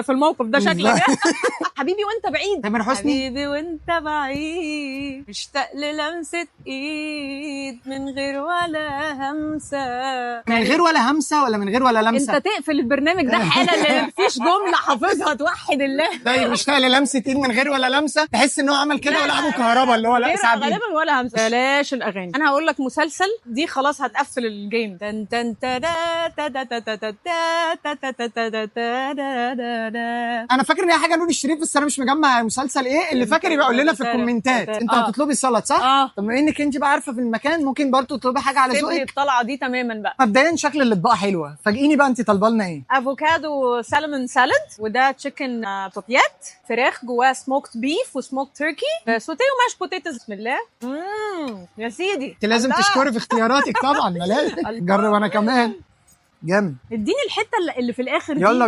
في الموقف ده شكلك. حبيبي وانت بعيد. تامر حسني. حبيبي وانت بعيد مشتاق للمسة ايد من غير ولا همسة. من غير ولا همسه ولا من غير ولا لمسه؟ انت تقفل البرنامج ده حالا لان مفيش جمله حافظها توحد الله. طيب مشتاق للمسه ايد من غير ولا لمسه، تحس ان هو عمل كده ولعبه كهرباء اللي هو لا ساعات غالبا ولا همسه. بلاش الاغاني. انا هقول لك مسلسل دي خلاص هتقفل الجيم. تن تن تدا تدا تدا تدا تدا تدا تدا. انا فاكر ان هي حاجه نور الشريف بس انا مش مجمع مسلسل ايه. اللي فاكر يبقى يقول لنا في الكومنتات. انت هتطلبي سلطه صح؟ طب بما انك انت بقى عارفه في المكان ممكن برضه تطلبي حاجه على ذوقك. الطلعه دي تماما بقى. مبدئيا شكل الاطباق حلوه، فاجئيني بقى انت طالبه لنا ايه؟ افوكادو سالمون سالاد، وده تشيكن بوبيات، فراخ جواها سموكت بيف وسموكت تركي، سوتيه وماش بوتيتوز. بسم الله. يا سيدي انت لازم تشكري في اختياراتك طبعا. ملاش جرب انا كمان. جامد. اديني الحته اللي في الاخر دي. يلا بينا.